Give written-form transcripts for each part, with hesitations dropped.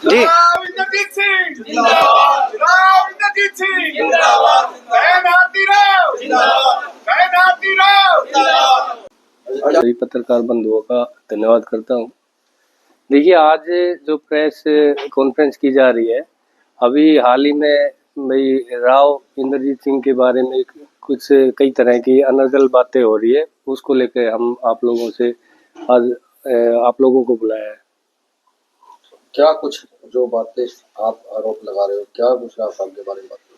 जी राव इंद्रजीत सिंह जिंदाबाद, राव इंद्रजीत सिंह जिंदाबाद, जय भारती राव जिंदाबाद, जय भारती राव जिंदाबाद। सभी पत्रकार बंधुओं का धन्यवाद करता हूँ। देखिए, आज जो प्रेस कॉन्फ्रेंस की जा रही है, अभी हाल ही में भाई राव इंद्रजीत सिंह के बारे में कुछ कई तरह की अनर्गल बातें हो रही है, उसको लेकर हम आप लोगों से आज आप लोगों को बुलाया है। क्या कुछ जो बातें आप आरोप लगा रहे हो, क्या कुछ राव साहब के बारे में बात करो?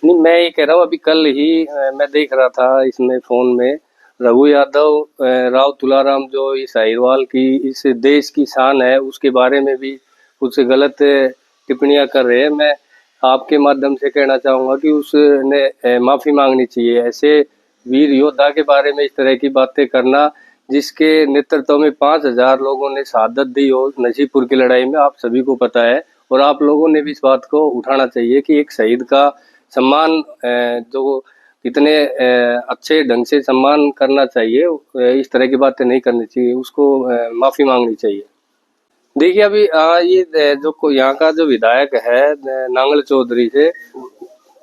नहीं, मैं ये कह रहा हूँ, अभी कल ही मैं देख रहा था इसमें फोन में रघु यादव, राव तुलाराम जो इस अहिरवाल की इस देश की शान है, उसके बारे में भी कुछ गलत टिप्पणियां कर रहे हैं। मैं आपके माध्यम से कहना चाहूँगा कि उसने माफ़ी मांगनी चाहिए। ऐसे वीर योद्धा के बारे में इस तरह की बातें करना, जिसके नेतृत्व में 5,000 लोगों ने शहादत दी हो नजीपुर की लड़ाई में, आप सभी को पता है। और आप लोगों ने भी इस बात को उठाना चाहिए कि एक शहीद का सम्मान जो इतने अच्छे ढंग से सम्मान करना चाहिए, इस तरह की बातें नहीं करनी चाहिए, उसको माफ़ी मांगनी चाहिए। देखिए, अभी ये जो यहाँ का जो विधायक है नांगल चौधरी से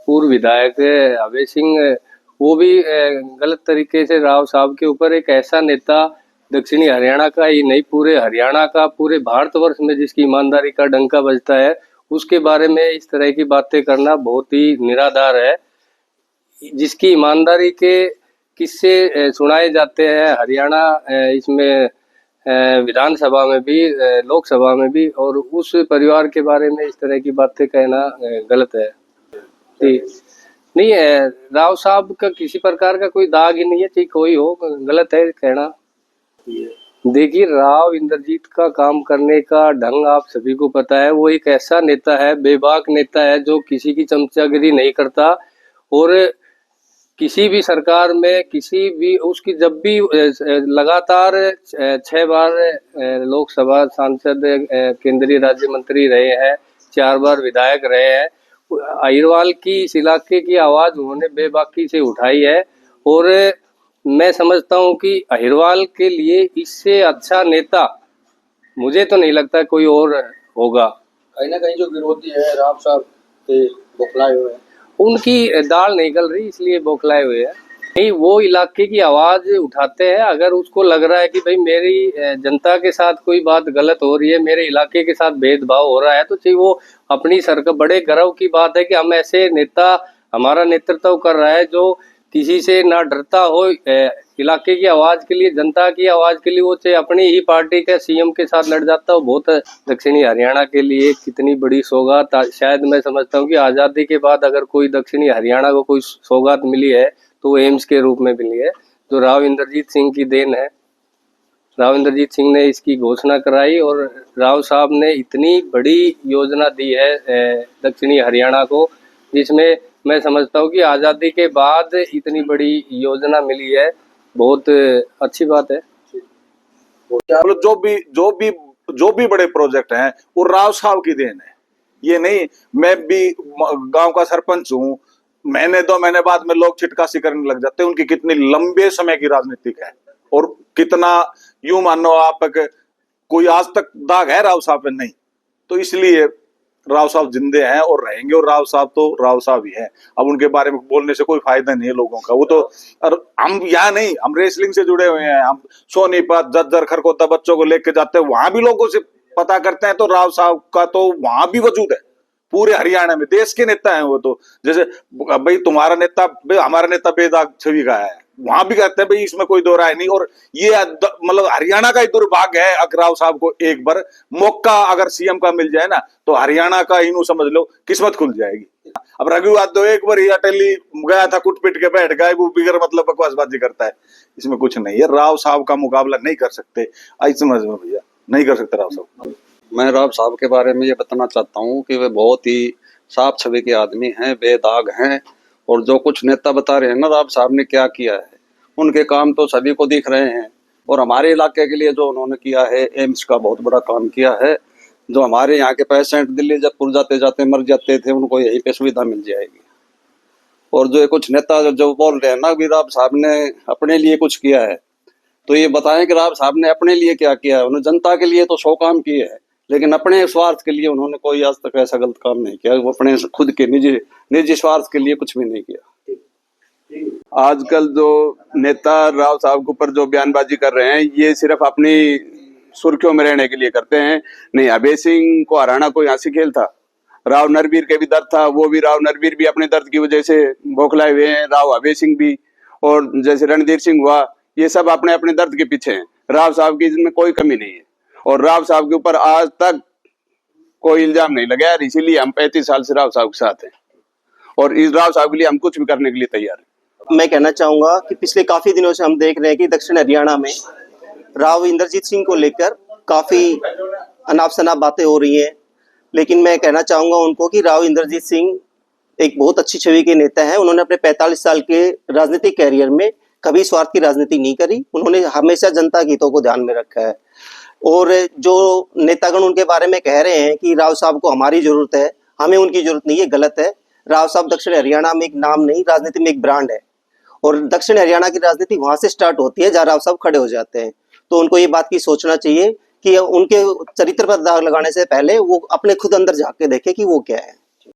पूर्व विधायक अभय सिंह, वो भी गलत तरीके से राव साहब के ऊपर, एक ऐसा नेता दक्षिणी हरियाणा का ही नहीं, पूरे हरियाणा का, पूरे भारतवर्ष में जिसकी ईमानदारी का डंका बजता है, उसके बारे में इस तरह की बातें करना बहुत ही निराधार है। जिसकी ईमानदारी के किस्से सुनाए जाते हैं हरियाणा इसमें विधानसभा में भी, लोकसभा में भी, और उस परिवार के बारे में इस तरह की बातें कहना गलत है। नहीं है, राव साहब का किसी प्रकार का कोई दाग ही नहीं है, चाहे कोई हो, गलत है कहना। देखिए, राव इंद्रजीत का काम करने का ढंग आप सभी को पता है। वो एक ऐसा नेता है, बेबाक नेता है, जो किसी की चमचागिरी नहीं करता, और किसी भी सरकार में, किसी भी उसकी, जब भी लगातार 6 बार लोकसभा सांसद, केंद्रीय राज्य मंत्री रहे हैं, 4 बार विधायक रहे हैं, अहिरवाल की इस इलाके की आवाज उन्होंने बेबाकी से उठाई है। और मैं समझता हूं कि अहिरवाल के लिए इससे अच्छा नेता मुझे तो नहीं लगता कोई और होगा। कहीं ना कहीं जो विरोधी है राव साहब के बौखलाए हुए हैं, उनकी दाल नहीं गल रही, इसलिए बौखलाए हुए हैं। नहीं, वो इलाके की आवाज उठाते हैं। अगर उसको लग रहा है कि भाई मेरी जनता के साथ कोई बात गलत हो रही है, मेरे इलाके के साथ भेदभाव हो रहा है, तो चाहिए वो अपनी सरकार, बड़े गर्व की बात है कि हम ऐसे नेता, हमारा नेतृत्व कर रहा है जो किसी से ना डरता हो, इलाके की आवाज के लिए, जनता की आवाज के लिए वो चाहे अपनी ही पार्टी के सीएम के साथ लड़ जाता हो। बहुत दक्षिणी हरियाणा के लिए कितनी बड़ी सौगात, शायद मैं समझता हूँ कि आज़ादी के बाद अगर कोई दक्षिणी हरियाणा को कोई सौगात मिली है तो वो एम्स के रूप में मिली है, जो राव इंद्रजीत सिंह की देन है। राव इंद्रजीत सिंह ने इसकी घोषणा कराई, और राव साहब ने इतनी बड़ी योजना दी है दक्षिणी हरियाणा को, जिसमें मैं समझता हूँ कि आज़ादी के बाद इतनी बड़ी योजना मिली है, बहुत अच्छी बात है। मतलब जो भी बड़े प्रोजेक्ट हैं वो राव साहब की देन है। ये नहीं, मैं भी गांव का सरपंच हूँ, महीने 2 महीने बाद में लोग छिटकासी करने लग जाते हैं। उनकी कितनी लंबे समय की राजनीतिक है, और कितना यूं मानो आप कोई आज तक दाग है राव साहब पे? नहीं। तो इसलिए राव साहब जिंदे हैं और रहेंगे, और राव साहब तो राव साहब ही हैं। अब उनके बारे में बोलने से कोई फायदा नहीं है लोगों का। वो तो, और हम यहाँ नहीं, हम रेसलिंग से जुड़े हुए हैं, हम सोनीपत, जज्जर, खरकोता बच्चों को लेके जाते हैं, वहां भी लोगों से पता करते हैं, तो राव साहब का तो वहां भी वजूद है। पूरे हरियाणा में देश के नेता हैं वो तो। जैसे भाई तुम्हारा नेता, भाई हमारा नेता बेदाग छवि का है, वहां भी कहते हैं भाई इसमें कोई दो राय नहीं। और ये मतलब हरियाणा का ही दुर्भाग्य है, अकराव साहब को एक बार मौका अगर सीएम का मिल जाए ना, तो हरियाणा का इनू समझ लो किस्मत खुल जाएगी। अब रघु यादव एक बार ही अटेली गया था, कुट पिट के बैठ गया, वो बिगर मतलब बकवासबाजी करता है, इसमें कुछ नहीं है। राव साहब का मुकाबला नहीं कर सकते, आई समझ में भैया, नहीं कर सकते राव साहब। मैं राव साहब के बारे में ये बताना चाहता हूँ कि वे बहुत ही साफ छवि के आदमी हैं, बेदाग हैं। और जो कुछ नेता बता रहे हैं ना राव साहब ने क्या किया है, उनके काम तो सभी को दिख रहे हैं। और हमारे इलाके के लिए जो उन्होंने किया है, एम्स का बहुत बड़ा काम किया है। जो हमारे यहाँ के पेशेंट दिल्ली जयपुर जाते जाते मर जाते थे, उनको यहीं पे सुविधा मिल जाएगी। और जो कुछ नेता जो बोल रहे हैं ना कि राव साहब ने अपने लिए कुछ किया है, तो ये बताएं कि राव साहब ने अपने लिए क्या किया है। उन्होंने जनता के लिए तो 100 काम किए हैं, लेकिन अपने स्वार्थ के लिए उन्होंने कोई आज तक ऐसा गलत काम नहीं किया। वो अपने खुद के निजी स्वार्थ के लिए कुछ भी नहीं किया। आजकल जो नेता राव साहब के ऊपर जो बयानबाजी कर रहे हैं, ये सिर्फ अपनी सुर्खियों में रहने के लिए करते हैं। नहीं, अभय सिंह को हराना कोई हंसी खेल था। राव नरवीर के भी दर्द था, वो भी राव नरवीर भी अपने दर्द की वजह से बौखलाए हुए हैं, राव अभय सिंह भी, और जैसे रणधीर सिंह हुआ, ये सब अपने अपने दर्द के पीछे हैं। राव साहब की इसमें कोई कमी नहीं है और राव साहब के ऊपर आज तक कोई इल्जाम नहीं लगाया। इसीलिए हम 35 साल से राव साहब के साथ हैं और इस राव साहब के लिए हम कुछ भी करने के लिए तैयार हैं। मैं कहना चाहूंगा कि पिछले काफी दिनों से हम देख रहे हैं कि दक्षिण हरियाणा में राव इंद्रजीत सिंह को लेकर काफी अनाप शनाप बातें हो रही हैं, लेकिन मैं कहना चाहूंगा उनको कि राव इंद्रजीत सिंह एक बहुत अच्छी छवि के नेता हैं। उन्होंने अपने 45 साल के राजनीतिक कैरियर में कभी स्वार्थ की राजनीति नहीं करी। उन्होंने हमेशा जनता के हितों को ध्यान में रखा है। और जो नेतागण उनके बारे में कह रहे हैं कि राव साहब को हमारी जरूरत है, हमें उनकी जरूरत नहीं है, गलत है। राव साहब दक्षिण हरियाणा में एक नाम नहीं, राजनीति में एक ब्रांड है और दक्षिण हरियाणा की राजनीति वहां से स्टार्ट होती है जहाँ राव साहब खड़े हो जाते हैं। तो उनको ये बात की सोचना चाहिए कि उनके चरित्र पर दाग लगाने से पहले वो अपने खुद अंदर झांक के देखे कि वो क्या है।